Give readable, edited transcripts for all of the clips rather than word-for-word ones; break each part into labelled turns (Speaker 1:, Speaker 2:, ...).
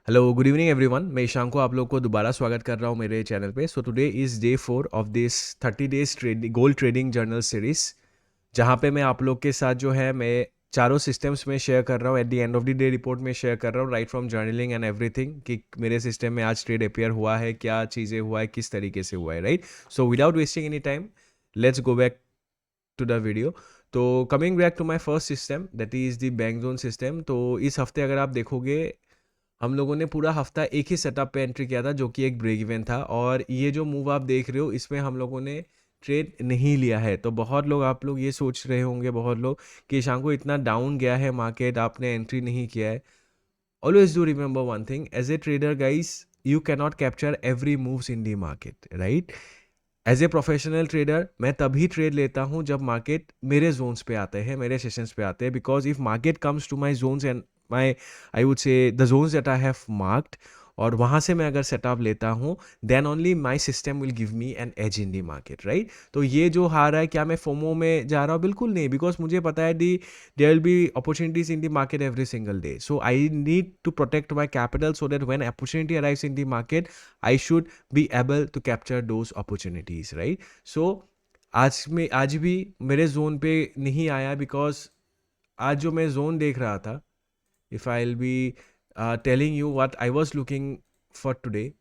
Speaker 1: Hello good evening everyone. मैं ईशान को आप लोग को दोबारा स्वागत कर रहा हूँ मेरे चैनल पे। So today is day 4 of this 30 days trading gold trading journal series, जहाँ पे मैं आप लोग के साथ जो है मैं चारों सिस्टम्स में शेयर कर रहा हूँ। At the end of the day report में शेयर कर रहा हूँ, right from journaling and everything, कि मेरे सिस्टम में आज ट्रेड अपेयर हुआ है, क्या चीज़ें हुआ है, किस तरीके से हुआ है, right. So without wasting any time, let's go back to the video. तो coming back to my first system, that is the bank zone system. तो इस हफ्ते अगर आप देखोगे, हम लोगों ने पूरा हफ्ता एक ही सेटअप पे एंट्री किया था, जो कि एक ब्रेक इवन था। और ये जो मूव आप देख रहे हो, इसमें हम लोगों ने ट्रेड नहीं लिया है। तो बहुत लोग, आप लोग ये सोच रहे होंगे बहुत लोग कि शाम को इतना डाउन गया है मार्केट, आपने एंट्री नहीं किया है। Always do remember one thing, as a trader guys, you cannot capture every moves in the market, right. As a professional trader मैं तभी ट्रेड लेता हूँ जब मार्केट मेरे जोन्स पे आते हैं, मेरे सेशंस पे आते हैं। Because if market comes to my zones and my, I would say the zones that I have marked, और वहाँ से मैं अगर सेटअप लेता हूँ, then only my system will give me an edge in the market, right. तो ये जो हार है, क्या मैं फोमो में जा रहा हूँ? बिल्कुल नहीं, बिकॉज मुझे पता है the there will be opportunities in the market every single day. So I need to protect my capital so that when opportunity arrives in the market, I should be able to capture those opportunities, right? So आज भी मेरे zone पे नहीं आया, because आज जो मैं zone देख रहा था, if I will be telling you what I was looking for today,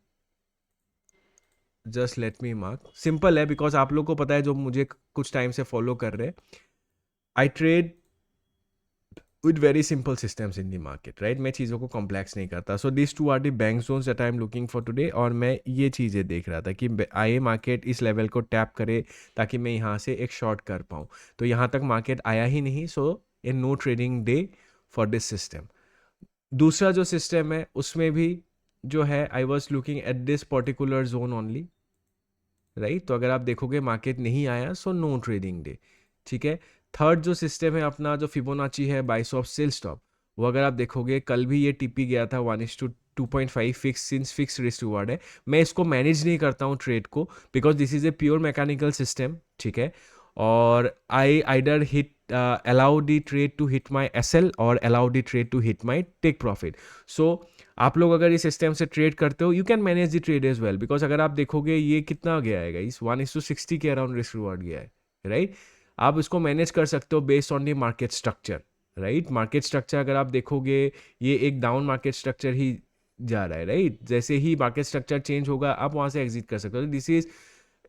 Speaker 1: just let me mark. Simple है, बिकॉज आप लोग को पता है, जो मुझे कुछ टाइम से फॉलो कर रहे हैं, आई trade with very simple systems in the market, right? मैं चीज़ों को कॉम्प्लेक्स नहीं करता। So this two are the bank zones that I am looking for today. और मैं ये चीज़ें देख रहा था कि आए मार्केट इस लेवल को टैप करे, ताकि मैं यहाँ से एक शॉर्ट कर पाऊँ। तो यहाँ तक मार्केट आया ही नहीं, so a no trading day for this system. दूसरा जो सिस्टम है, उसमें भी जो है, I was looking at this particular zone only, right. तो अगर आप देखोगे मार्केट नहीं आया, सो नो ट्रेडिंग डे, ठीक है। थर्ड जो सिस्टम है अपना, जो फिबोनाची है, बाय स्टॉप सेल स्टॉप, वो अगर आप देखोगे, कल भी ये टीपी गया था 1:2.5 fix, since fix risk reward है। मैं इसको मैनेज नहीं करता हूँ ट्रेड को, because this is a pure mechanical system, ठीक है। और I either hit allow the trade to hit my SL और allow the trade to hit my take profit. So आप लोग अगर इस सिस्टम से ट्रेड करते हो, you can manage the trade as well, because अगर आप देखोगे ये कितना गया है, इस 1:60 के अराउंड रिस्क रिवॉर्ड गया है, राइट। आप इसको मैनेज कर सकते हो based on the market structure, right. Market structure अगर आप देखोगे, ये एक डाउन मार्केट स्ट्रक्चर ही जा रहा है, राइट। जैसे ही मार्केट स्ट्रक्चर चेंज होगा, आप वहाँ से एग्जिट कर सकते हो। This is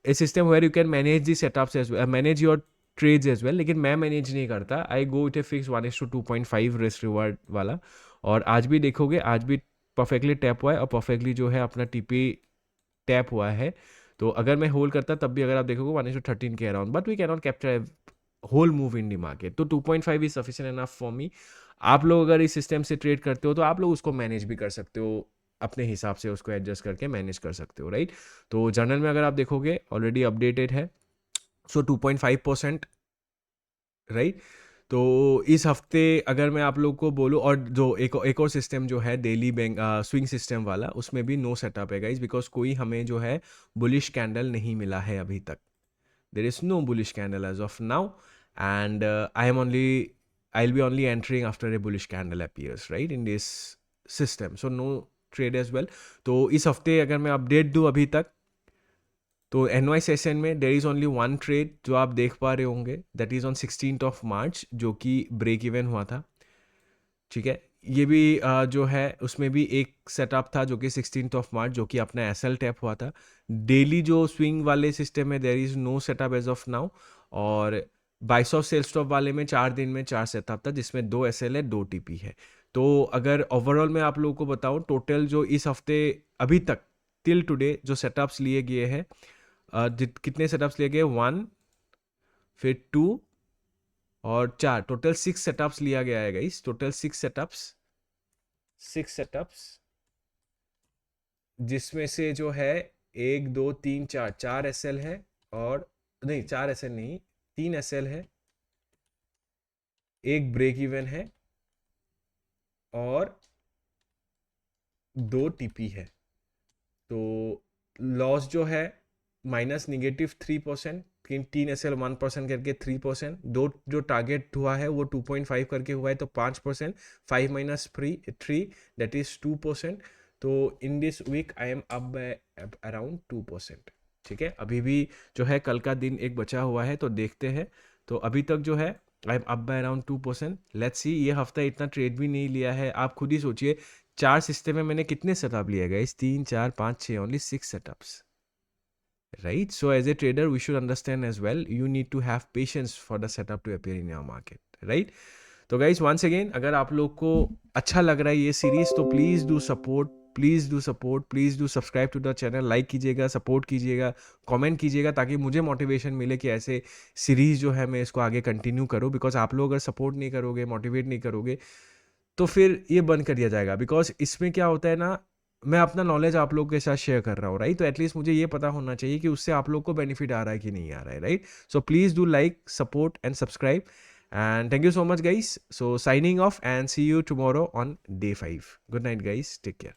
Speaker 1: a system where you can manage the setups as well, manage your trades as well. लेकिन मैं मैनेज नहीं करता, I go with a fix 1:2.5 risk reward वाला। और आज भी देखोगे, आज भी परफेक्टली टैप हुआ है, और परफेक्टली जो है अपना टीपी टैप हुआ है। तो अगर मैं होल्ड करता, तब भी अगर आप देखोगे 1:13 के around, but we cannot capture whole move in the market. तो 2.5 is sufficient enough for me. आप लोग अगर इस सिस्टम से ट्रेड करते हो, तो आप लोग उसको मैनेज भी कर सकते हो, अपने हिसाब से उसको एडजस्ट करके मैनेज कर सकते हो, राइट। तो जर्नल में अगर आप देखोगे, ऑलरेडी अपडेटेड है। सो 2.5%, राइट। तो इस हफ्ते अगर मैं आप लोग को बोलूँ, और जो एक और सिस्टम जो है डेली बैंक स्विंग सिस्टम वाला, उसमें भी नो सेटअप है गाइज, बिकॉज कोई हमें जो है बुलिश कैंडल नहीं मिला है अभी तक। There is no bullish candle as of now, and I will be only entering after a bullish candle appears, right, in this system. So no trade as well. तो इस हफ्ते अगर मैं अपडेट दूँ अभी तक, तो एनवाई सेशन में there is only one trade जो आप देख पा रहे होंगे, that is on 16th of March, जो कि ब्रेक इवन हुआ था, ठीक है। ये भी जो है, उसमें भी एक सेटअप था जो कि 16th ऑफ मार्च, जो कि अपना एसएल टैप हुआ था। डेली जो स्विंग वाले सिस्टम है, there is no setup as of now. और बाइस ऑफ सेल स्टॉप वाले में 4 दिन में 4 सेटअप था, जिसमें 2 एसएल है, 2 टीपी है। तो अगर ओवरऑल मैं आप लोगों को बताऊं, टोटल जो इस हफ्ते अभी तक टिल टुडे जो सेटअप्स लिए गए हैं, कितने सेटअप्स लिए गए, 1, फिर 2 और 4, टोटल 6 सेटअप्स लिया गया है गाइस। टोटल 6 सेटअप्स, जिसमें से जो है 1 2 3 4, 4 एसएल है, और नहीं, 4 एसएल नहीं, 3 एसएल है, एक ब्रेक इवन है, और 2 टीपी है। तो लॉस जो है -3%, 3 एसएल 1% करके 3%, दो जो टारगेट हुआ है वो 2.5 करके हुआ है, तो 5%, 5 - 3 दैट इज 2%। तो in this week I am up by around 2%। ठीक है, अभी भी जो है कल का दिन एक बचा हुआ है, तो देखते हैं। तो अभी तक जो है आई am up by around 2%। Let's see, ये हफ्ता इतना ट्रेड भी नहीं लिया है, आप खुद ही सोचिए 4 सिस्टम में मैंने कितने सेटअप लिए गए, 3 4 5 6, only 6 setups, right? So as a trader we should understand as well, you need to have patience for the setup to appear in your market, right? तो गाइस वंस अगेन, अगर आप लोग को अच्छा लग रहा है ये सीरीज तो please do support, please do support, please do subscribe to the channel, like कीजिएगा, सपोर्ट कीजिएगा, कमेंट कीजिएगा, ताकि मुझे मोटिवेशन मिले कि ऐसे सीरीज़ जो है मैं इसको आगे कंटिन्यू करूँ। बिकॉज आप लोग अगर सपोर्ट नहीं करोगे, मोटिवेट नहीं करोगे, तो फिर ये बंद कर दिया जाएगा। बिकॉज इसमें क्या होता है ना, मैं अपना नॉलेज आप लोगों के साथ शेयर कर रहा हूँ, राइट? तो एटलीस्ट मुझे ये पता होना चाहिए कि उससे आप लोग को बेनिफिट आ रहा है कि नहीं आ रहा है, right? So please do like, support and subscribe, and thank you so much guys. So signing off and see you tomorrow on day 5. Good night guys, take care.